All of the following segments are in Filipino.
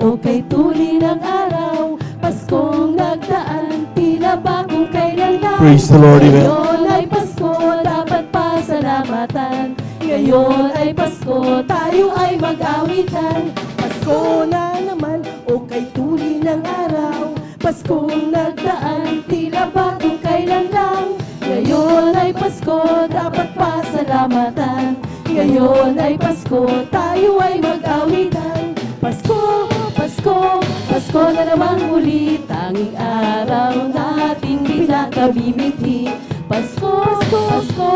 o kay tuli ng araw. Paskong nagdaan, tila ba kung kailan lang. Praise the Lord, amen. Ngayon ay Pasko, dapat pasalamatan. Ngayon ay Pasko, tayo ay mag-awitan. Pasko na naman, o kay tuli ng araw. Paskong nagdaan, tila ba kung kailan lang. Ngayon ay Pasko, dapat pasalamatan. Ngayon ay Pasko, tayo ay mag-awitan. Pasko, Pasko, Pasko na naman muli, tanging araw nating pinakabibighi. Pasko, Pasko,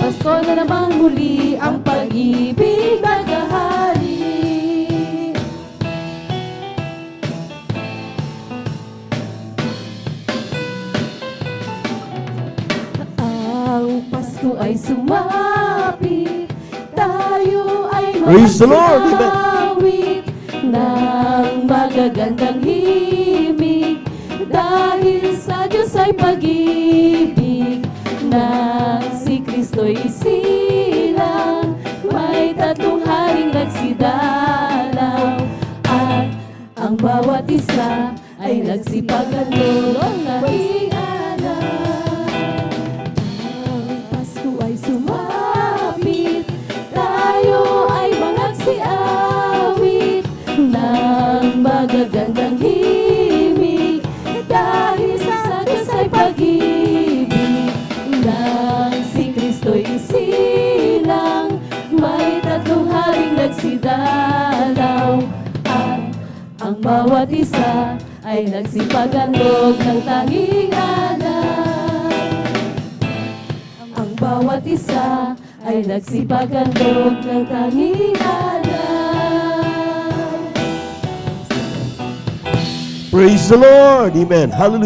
Pasko na naman muli, ang pag-ibig naghahari. Ang Pasko ay sumapit, tayo ay Praise the Lord, amen. magsawit ng magagandang himig, dahil sa Diyos ay pag-ibig, na si Kristo'y isilang, may tatlong haring nagsidalaw, at ang bawat isa ay nagsipaghandog ng naging anak. Ang Pasko ay sumapit, tayo ay mangagsiawit ng magagandang himig, dahil sa Diyos ay pag-ibig, nang si Kristo'y isilang, may tatlong haring nagsidalaw, at ang bawat isa ay nagsipaghandog ng tanging anak. Ang bawat isa ay nagsipaghandog ng tanging anak. Praise the Lord. Amen. Hallelujah.